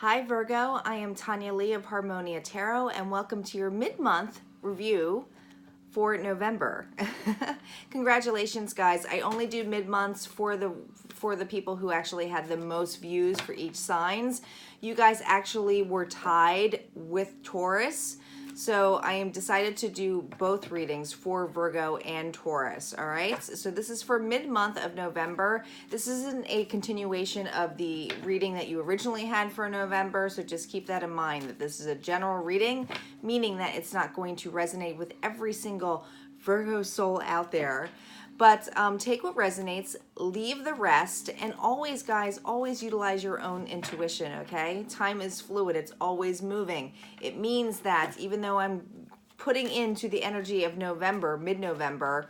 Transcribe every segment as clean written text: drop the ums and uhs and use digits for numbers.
Hi Virgo, I am Tanya Lee of Harmonia Tarot and welcome to your mid-month review for November. Congratulations guys, I only do mid-months for the people who actually had the most views for each signs. You guys actually were tied with Taurus. So I am decided to do both readings for Virgo and Taurus, all right? So this is for mid-month of November. This isn't a continuation of the reading that you originally had for November, so just keep that in mind that this is a general reading, meaning that it's not going to resonate with every single Virgo soul out there. But take what resonates, leave the rest, and always, guys, always utilize your own intuition, okay? Time is fluid. It's always moving. It means that even though I'm putting into the energy of November, mid-November,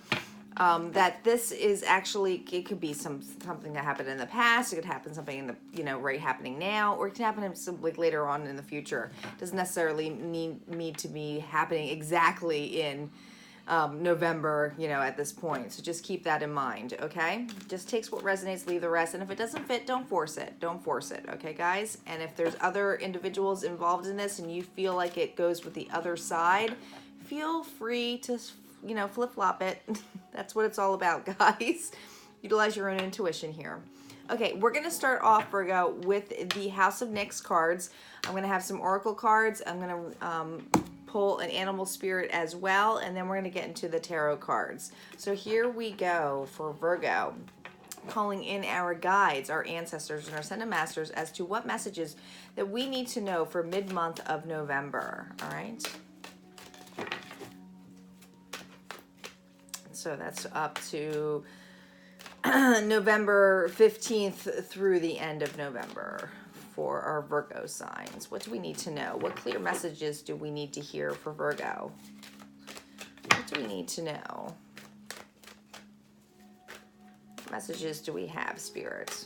that this is actually, it could be something that happened in the past, it could happen something in the, right happening now, or it can happen like later on in the future. It doesn't necessarily need to be happening exactly in November, at this point. So just keep that in mind, okay? Just takes what resonates, leave the rest. And if it doesn't fit, don't force it. Don't force it, okay, guys? And if there's other individuals involved in this and you feel like it goes with the other side, feel free to, flip-flop it. That's what it's all about, guys. Utilize your own intuition here. Okay, we're going to start off, Virgo, with the House of Nyx cards. I'm going to have some oracle cards. I'm going to pull an animal spirit as well, and then we're going to get into the tarot cards. So here we go for Virgo, calling in our guides, our ancestors, and our ascended masters as to what messages that we need to know for mid-month of November. All right. So that's up to November 15th through the end of November for our Virgo signs. What do we need to know? What clear messages do we need to hear for Virgo? What do we need to know? What messages do we have, Spirit?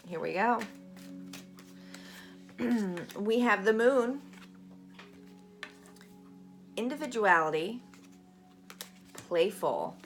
Here we go. We have the Moon, individuality, playful.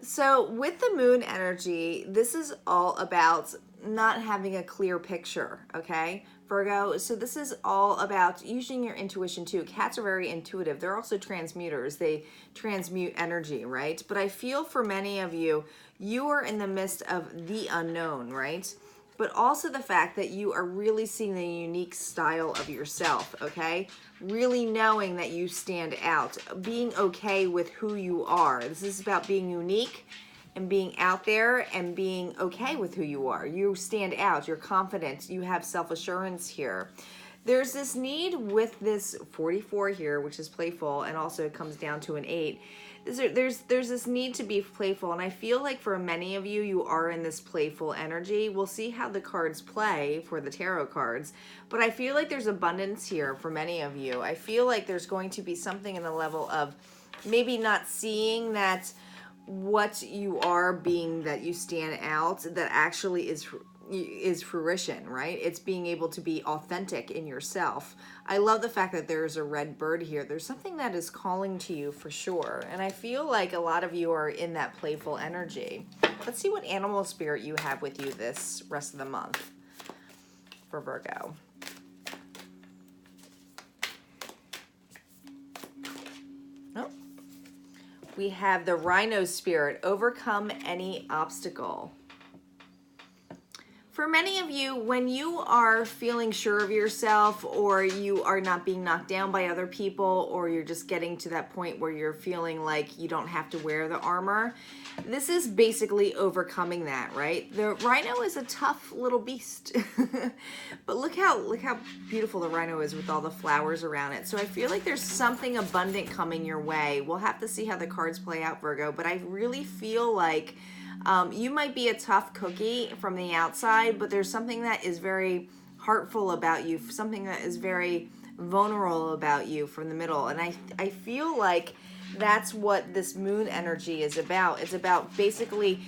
So with the Moon energy, this is all about not having a clear picture, okay, Virgo? So this is all about using your intuition too. Cats are very intuitive. They're also transmuters. They transmute energy, right? But I feel for many of you, you are in the midst of the unknown, right? But also the fact that you are really seeing the unique style of yourself, okay? Really knowing that you stand out, being okay with who you are. This is about being unique and being out there and being okay with who you are. You stand out, you're confident, you have self-assurance here. There's this need with this 44 here, which is playful, and also comes down to an 8. There's this need to be playful, and I feel like for many of you, you are in this playful energy. We'll see how the cards play for the tarot cards, but I feel like there's abundance here for many of you. I feel like there's going to be something in the level of maybe not seeing that what you are being, that you stand out, that actually is fruition, right? It's being able to be authentic in yourself. I love the fact that there's a red bird here. There's something that is calling to you for sure. And I feel like a lot of you are in that playful energy. Let's see what animal spirit you have with you this rest of the month for Virgo. Oh, we have the rhino spirit, overcome any obstacle. For many of you, when you are feeling sure of yourself, or you are not being knocked down by other people, or you're just getting to that point where you're feeling like you don't have to wear the armor, this is basically overcoming that, right? The rhino is a tough little beast. But look how beautiful the rhino is with all the flowers around it. So I feel like there's something abundant coming your way. We'll have to see how the cards play out, Virgo, but I really feel like you might be a tough cookie from the outside, but there's something that is very heartful about you, something that is very vulnerable about you from the middle. And I feel like that's what this Moon energy is about. It's about basically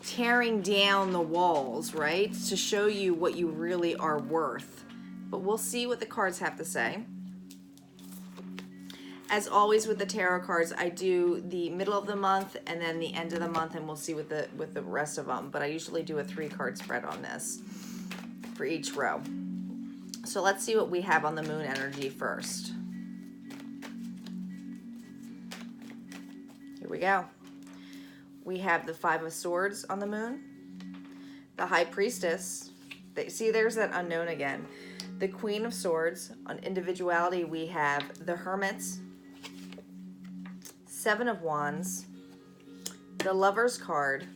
tearing down the walls, right? To show you what you really are worth. But we'll see what the cards have to say. As always with the tarot cards, I do the middle of the month and then the end of the month, and we'll see with the rest of them. But I usually do a 3-card spread on this for each row. So let's see what we have on the moon energy first. Here we go. We have the 5 of Swords on the moon, the High Priestess. See, there's that unknown again. The Queen of Swords. On individuality, we have the Hermit, 7 of Wands, the Lover's card.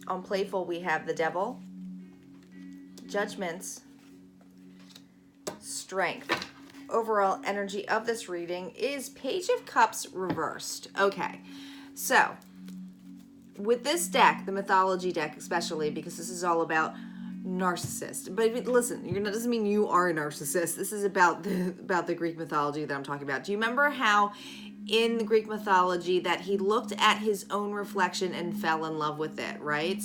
On playful, we have the Devil, Judgment, Strength. Overall energy of this reading is Page of Cups reversed. Okay, so with this deck, the mythology deck especially, because this is all about narcissist. But listen, that doesn't mean you are a narcissist. This is about the Greek mythology that I'm talking about. Do you remember how in the Greek mythology that he looked at his own reflection and fell in love with it, right?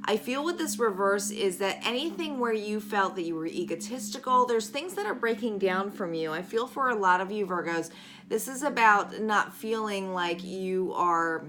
I feel with this reverse is that anything where you felt that you were egotistical, there's things that are breaking down from you. I feel for a lot of you Virgos, this is about not feeling like you are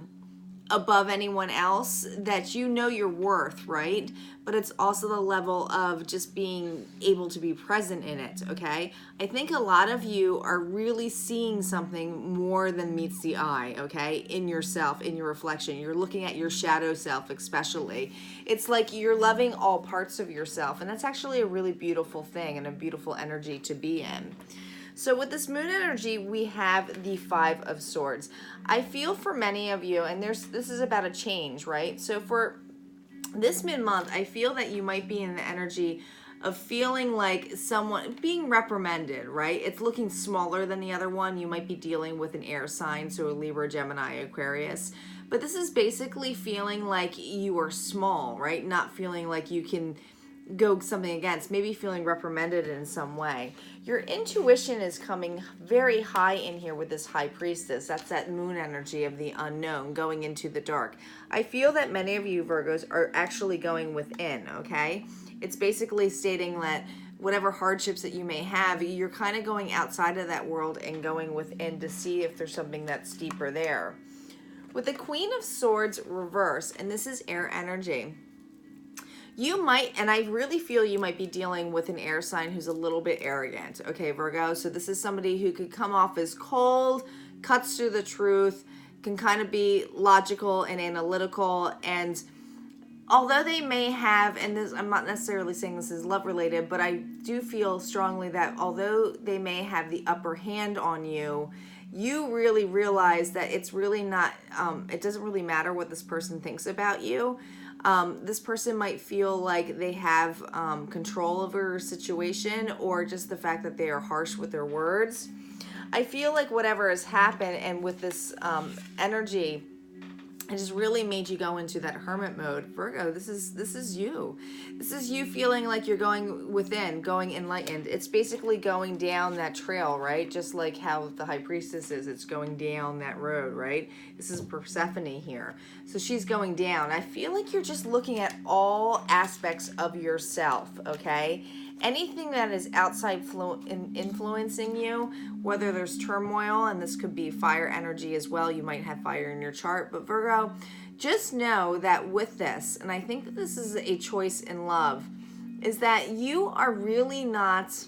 above anyone else, that you know your worth, right? But it's also the level of just being able to be present in it, okay? I think a lot of you are really seeing something more than meets the eye, okay? In yourself, in your reflection. You're looking at your shadow self especially. It's like you're loving all parts of yourself, and that's actually a really beautiful thing and a beautiful energy to be in. So with this moon energy, we have the 5 of Swords. I feel for many of you, and this is about a change, right? So for this mid-month, I feel that you might be in the energy of feeling like someone being reprimanded, right? It's looking smaller than the other one. You might be dealing with an air sign, so a Libra, Gemini, Aquarius. But this is basically feeling like you are small, right? Not feeling like you can go something against, maybe feeling reprimanded in some way. Your intuition is coming very high in here with this High Priestess. That's that moon energy of the unknown, going into the dark. I feel that many of you Virgos are actually going within, okay? It's basically stating that whatever hardships that you may have, you're kind of going outside of that world and going within to see if there's something that's deeper there. With the Queen of Swords reverse, and this is air energy, you might, and I really feel you might be dealing with an air sign who's a little bit arrogant, okay, Virgo? So this is somebody who could come off as cold, cuts through the truth, can kind of be logical and analytical, and although they may have, and this, I'm not necessarily saying this is love related, but I do feel strongly that although they may have the upper hand on you, you really realize that it's really not, it doesn't really matter what this person thinks about you. This person might feel like they have control over a situation, or just the fact that they are harsh with their words. I feel like whatever has happened, and with this energy, it just really made you go into that hermit mode. Virgo, this is you. This is you feeling like you're going within, going enlightened. It's basically going down that trail, right? Just like how the High Priestess is. It's going down that road, right? This is Persephone here. So she's going down. I feel like you're just looking at all aspects of yourself, okay? Anything that is outside influencing you, whether there's turmoil, and this could be fire energy as well. You might have fire in your chart. But Virgo, just know that with this, and I think that this is a choice in love, is that you are really not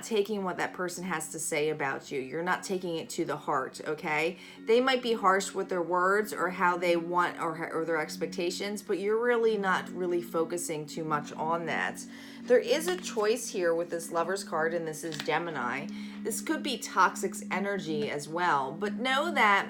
taking what that person has to say about you. You're not taking it to the heart, okay? They might be harsh with their words or how they want, or their expectations, but you're really not really focusing too much on that. There is a choice here with this Lover's card, and this is Gemini. This could be toxic energy as well, but know that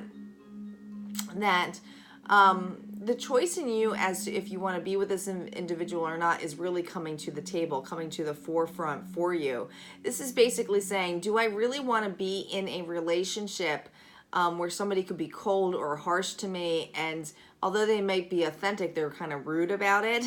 the choice in you as to if you want to be with this individual or not is really coming to the table, coming to the forefront for you. This is basically saying, do I really want to be in a relationship where somebody could be cold or harsh to me, and although they might be authentic, they're kind of rude about it?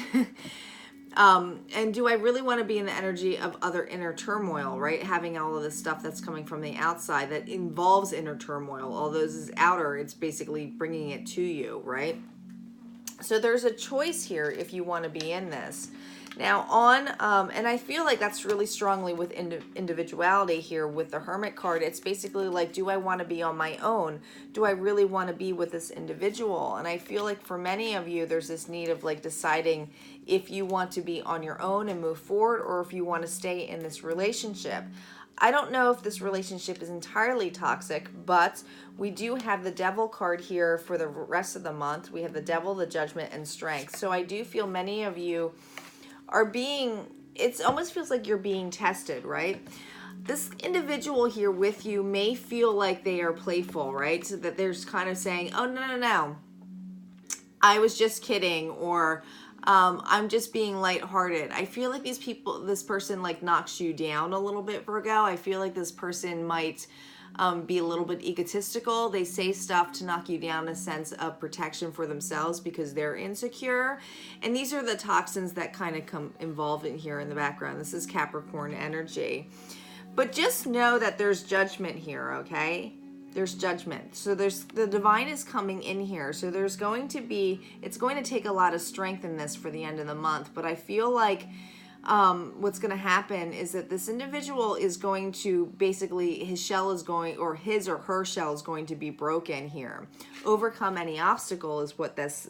And do I really want to be in the energy of other inner turmoil, right? Having all of this stuff that's coming from the outside that involves inner turmoil. Although this is outer, it's basically bringing it to you, right? So there's a choice here if you want to be in this. Now on, and I feel like that's really strongly with individuality here with the Hermit card. It's basically like, do I want to be on my own? Do I really want to be with this individual? And I feel like for many of you, there's this need of like deciding if you want to be on your own and move forward, or if you want to stay in this relationship. I don't know if this relationship is entirely toxic, but we do have the Devil card here for the rest of the month. We have the Devil, the Judgment, and Strength. So I do feel many of you are being, it almost feels like you're being tested, right? This individual here with you may feel like they are playful, right? So that there's kind of saying, oh, no, I was just kidding, or I'm just being lighthearted. I feel like this person like knocks you down a little bit, Virgo. I feel like this person might be a little bit egotistical. They say stuff to knock you down, a sense of protection for themselves because they're insecure. And these are the toxins that kind of come involved in here in the background. This is Capricorn energy. But just know that there's judgment here, okay? There's judgment. So the divine is coming in here. So there's going to be, it's going to take a lot of strength in this for the end of the month. But I feel like what's going to happen is that this individual is going to basically, his shell is going, or his or her shell is going to be broken here. Overcome any obstacle is what this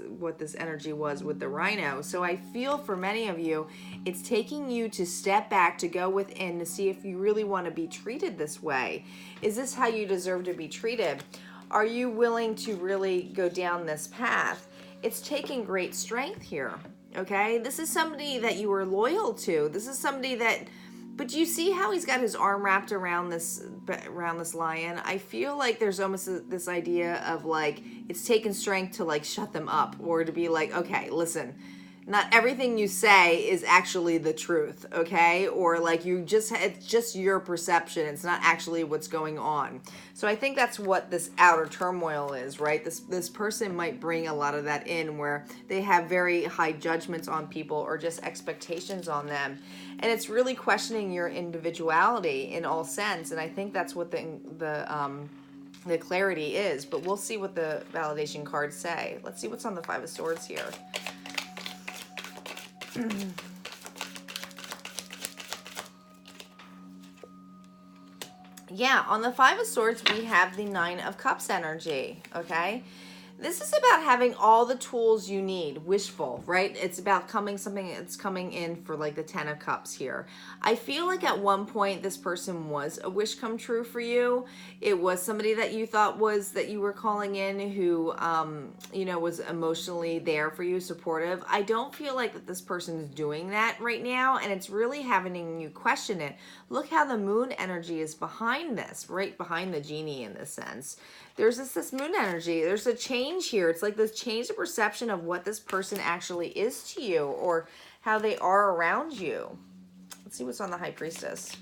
energy was with the Rhino. So I feel for many of you, it's taking you to step back, to go within, to see if you really want to be treated this way. Is this how you deserve to be treated? Are you willing to really go down this path? It's taking great strength here. Okay, this is somebody that you were loyal to. This is somebody that, but you see how he's got his arm wrapped around this lion? I feel like there's almost this idea of like, it's taken strength to like shut them up, or to be like, okay, listen, not everything you say is actually the truth, okay? Or like it's just your perception. It's not actually what's going on. So I think that's what this outer turmoil is, right? This person might bring a lot of that in, where they have very high judgments on people or just expectations on them. And it's really questioning your individuality in all sense. And I think that's what the clarity is. But we'll see what the validation cards say. Let's see what's on the Five of Swords here. Yeah, on the Five of Swords, we have the Nine of Cups energy, okay? This is about having all the tools you need, wishful, right? It's about something that's coming in for like the Ten of Cups here. I feel like at one point this person was a wish come true for you. It was somebody that you thought that you were calling in who, was emotionally there for you, supportive. I don't feel like that this person is doing that right now, and it's really having you question it. Look how the moon energy is behind this, right behind the genie in this sense. There's this moon energy. There's a change here. It's like this change of perception of what this person actually is to you, or how they are around you. Let's see what's on the High Priestess.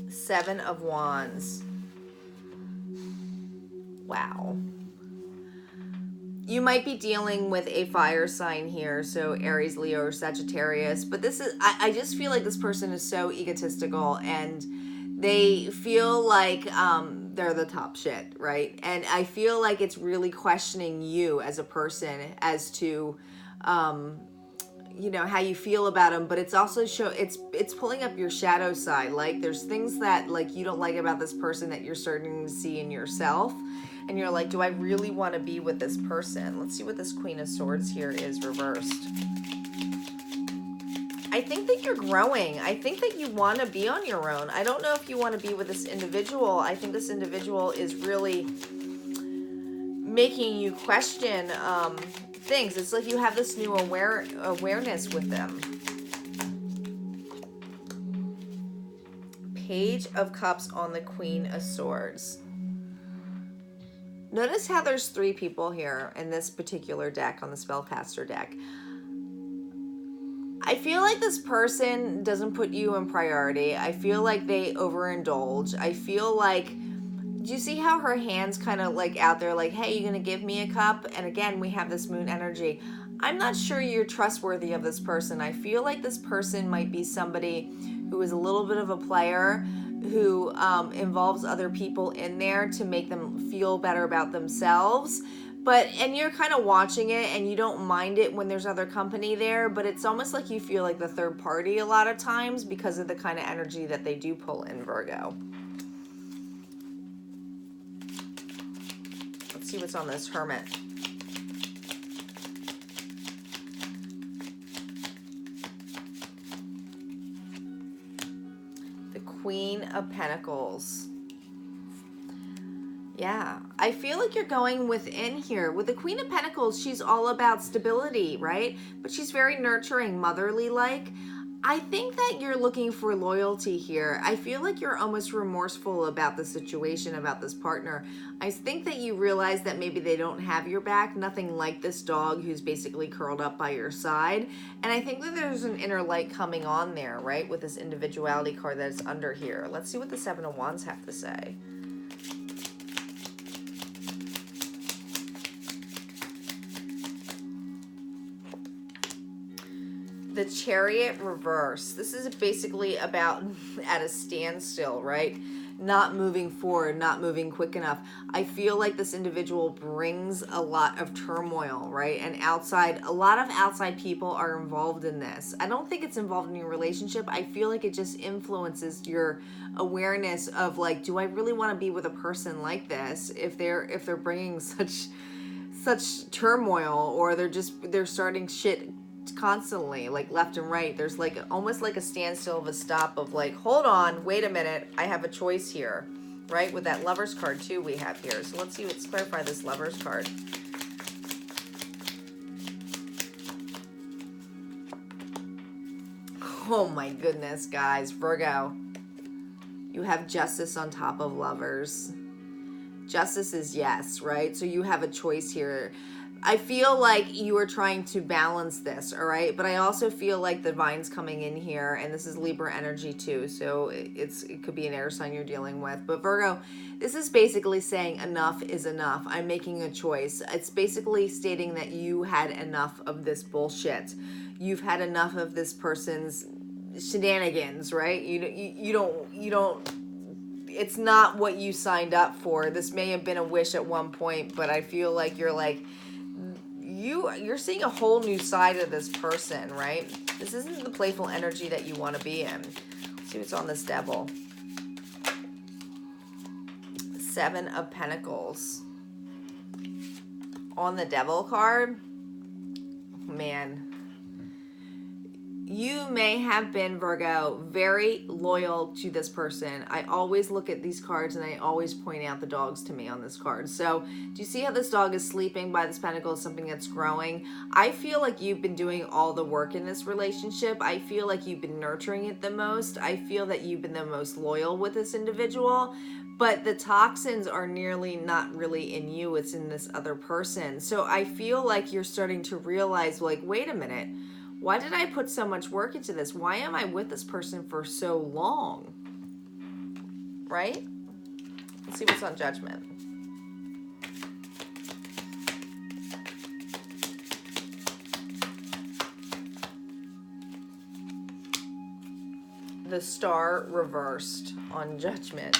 Seven of Wands. Wow. You might be dealing with a fire sign here, so Aries, Leo, or Sagittarius. But this is, I just feel like this person is so egotistical, and they feel like they're the top shit, right? And I feel like it's really questioning you as a person as to, how you feel about them. But it's also it's pulling up your shadow side. Like there's things that like you don't like about this person that you're starting to see in yourself. And you're like, do I really want to be with this person? Let's see what this Queen of Swords here is reversed. I think that you're growing. I think that you want to be on your own. I don't know if you want to be with this individual. I think this individual is really making you question things. It's like you have this new awareness with them. Page of Cups on the Queen of Swords. Notice how there's three people here in this particular deck, on the Spellcaster deck. I feel like this person doesn't put you in priority. I feel like they overindulge. I feel like, do you see how her hand's kind of like out there like, hey, you gonna give me a cup? And again, we have this moon energy. I'm not sure you're trustworthy of this person. I feel like this person might be somebody who is a little bit of a player, who involves other people in there to make them feel better about themselves. And you're kind of watching it and you don't mind it when there's other company there, but it's almost like you feel like the third party a lot of times because of the kind of energy that they do pull in, Virgo. Let's see what's on this Hermit. The Queen of Pentacles. Yeah, I feel like you're going within here. With the Queen of Pentacles, she's all about stability, right? But she's very nurturing, motherly-like. I think that you're looking for loyalty here. I feel like you're almost remorseful about the situation, about this partner. I think that you realize that maybe they don't have your back, nothing like this dog who's basically curled up by your side. And I think that there's an inner light coming on there, right? With this individuality card that's under here. Let's see what the Seven of Wands have to say. The Chariot reverse. This is basically about at a standstill, right? Not moving forward, not moving quick enough. I feel like this individual brings a lot of turmoil, right? And a lot of outside people are involved in this. I don't think it's involved in your relationship. I feel like it just influences your awareness of like, do I really want to be with a person like this if they're bringing such turmoil, or they're starting shit constantly, like left and right. There's like almost like a standstill of a stop of like, hold on, wait a minute, I have a choice here, right? With that Lovers card too we have here. So let's clarify this Lovers card. Oh my goodness, guys. Virgo, you have Justice on top of Lovers. Justice is yes, right? So you have a choice here. I feel like you are trying to balance this, all right? But I also feel like the Divine's coming in here, and this is Libra energy too, so it could be an air sign you're dealing with. But Virgo, this is basically saying enough is enough. I'm making a choice. It's basically stating that you had enough of this bullshit. You've had enough of this person's shenanigans, right? You don't. It's not what you signed up for. This may have been a wish at one point, but I feel like you're seeing a whole new side of this person, right? This isn't the playful energy that you want to be in. Let's see what's on this Devil. Seven of Pentacles. On the Devil card, man, you may have been, Virgo, very loyal to this person. I always look at these cards and I always point out the dogs to me on this card. So do you see how this dog is sleeping by this pentacle, something that's growing? I feel like you've been doing all the work in this relationship. I feel like you've been nurturing it the most. I feel that you've been the most loyal with this individual. But the toxins are nearly not really in you. It's in this other person. So I feel like you're starting to realize, like, wait a minute. Why did I put so much work into this? Why am I with this person for so long? Right? Let's see what's on Judgment. The Star reversed on Judgment.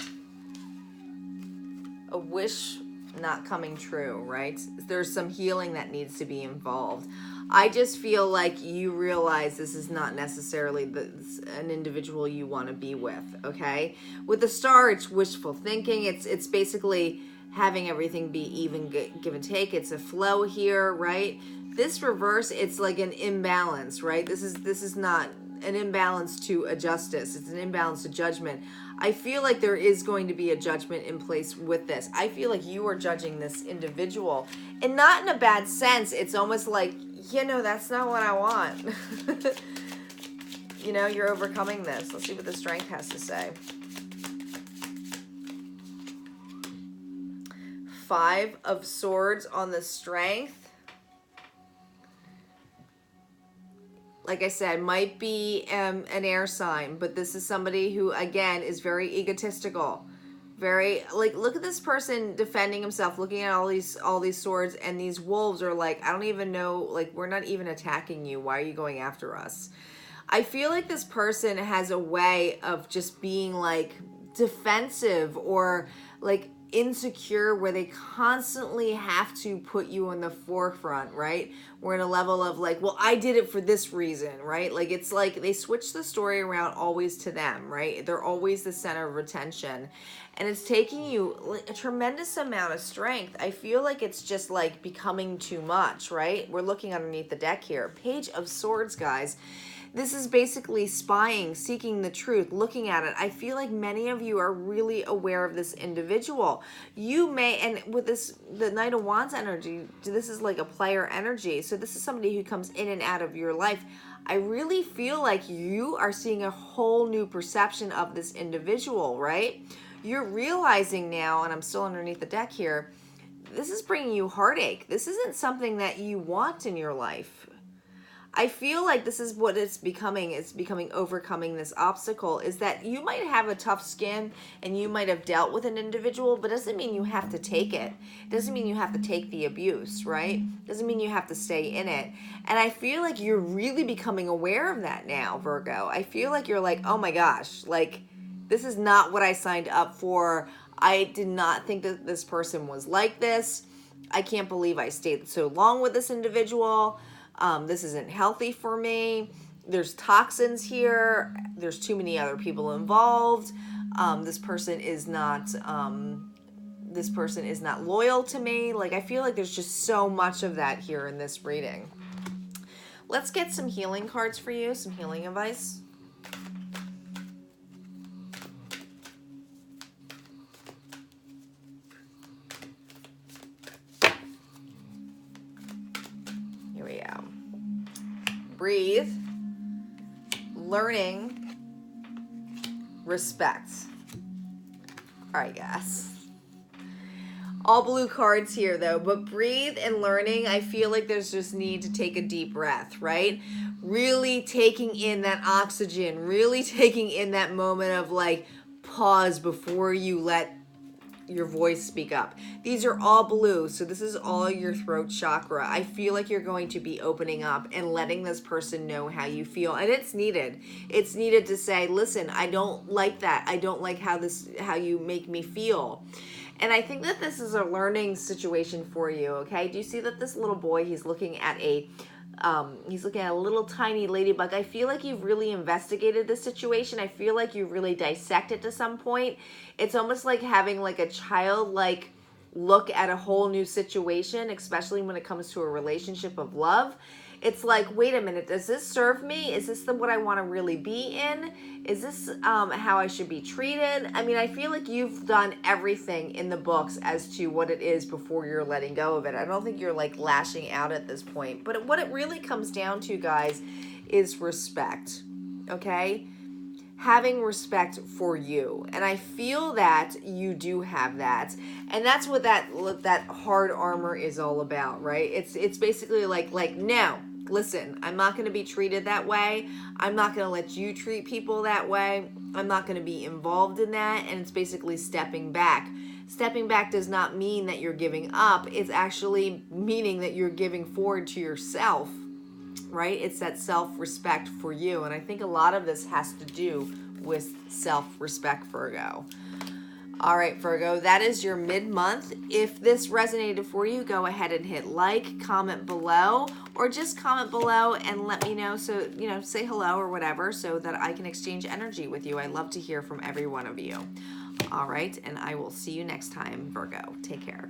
A wish not coming true, right? There's some healing that needs to be involved. I just feel like you realize this is not necessarily an individual you want to be with, okay? With the Star, it's wishful thinking. It's basically having everything be even, give and take. It's a flow here, right? This reverse, it's like an imbalance, right? This is not an imbalance to a justice. It's an imbalance to judgment. I feel like there is going to be a judgment in place with this. I feel like you are judging this individual, and not in a bad sense. It's almost like, that's not what I want. You're overcoming this. Let's see what the Strength has to say. Five of Swords on the Strength. Like I said, might be an air sign, but this is somebody who, again, is very egotistical. Very, like, look at this person defending himself, looking at all these swords, and these wolves are like, I don't even know, like, we're not even attacking you. Why are you going after us? I feel like this person has a way of just being like defensive or like insecure, where they constantly have to put you in the forefront, right? We're in a level of like, well, I did it for this reason, right? Like, it's like they switch the story around always to them, right? They're always the center of attention, and it's taking you like a tremendous amount of strength. I feel like it's just like becoming too much, right? We're looking underneath the deck here. Page of Swords, guys. This is basically spying, seeking the truth, looking at it. I feel like many of you are really aware of this individual. You may, and with this, the Knight of Wands energy, this is like a player energy. So this is somebody who comes in and out of your life. I really feel like you are seeing a whole new perception of this individual, right? You're realizing now, and I'm still underneath the deck here, this is bringing you heartache. This isn't something that you want in your life. I feel like this is what it's becoming. It's becoming overcoming this obstacle, is that you might have a tough skin and you might have dealt with an individual, but doesn't mean you have to take it. Doesn't mean you have to take the abuse, right? Doesn't mean you have to stay in it. And I feel like you're really becoming aware of that now, Virgo. I feel like you're like, oh my gosh, like this is not what I signed up for. I did not think that this person was like this. I can't believe I stayed so long with this individual. This isn't healthy for me. There's toxins here. There's too many other people involved. This person is not loyal to me. Like, I feel like there's just so much of that here in this reading. Let's get some healing cards for you, some healing advice. Here we go. Breathe, learning, respect. All right, guys. All blue cards here, though, but breathe and learning, I feel like there's just need to take a deep breath, right? Really taking in that oxygen, really taking in that moment of like pause before you let your voice speak up. These are all blue, so this is all your throat chakra. I feel like you're going to be opening up and letting this person know how you feel, and it's needed. It's needed to say, listen, I don't like that. I don't like how you make me feel. And I think that this is a learning situation for you, okay? Do you see that this little boy, he's looking at a little tiny ladybug. I feel like you've really investigated this situation. I feel like you really dissect it to some point. It's almost like having like a childlike look at a whole new situation, especially when it comes to a relationship of love. It's like, wait a minute, does this serve me? Is this what I want to really be in? Is this how I should be treated? I mean, I feel like you've done everything in the books as to what it is before you're letting go of it. I don't think you're like lashing out at this point. But what it really comes down to, guys, is respect, okay? Having respect for you. And I feel that you do have that. And that's what that hard armor is all about, right? It's basically like no. Listen, I'm not going to be treated that way. I'm not going to let you treat people that way. I'm not going to be involved in that. And it's basically stepping back. Stepping back does not mean that you're giving up. It's actually meaning that you're giving forward to yourself, right? It's that self-respect for you. And I think a lot of this has to do with self-respect, Virgo. All right, Virgo, that is your mid-month. If this resonated for you, go ahead and hit like, comment below, or just comment below and let me know, so, say hello or whatever, so that I can exchange energy with you. I love to hear from every one of you. All right, and I will see you next time, Virgo. Take care.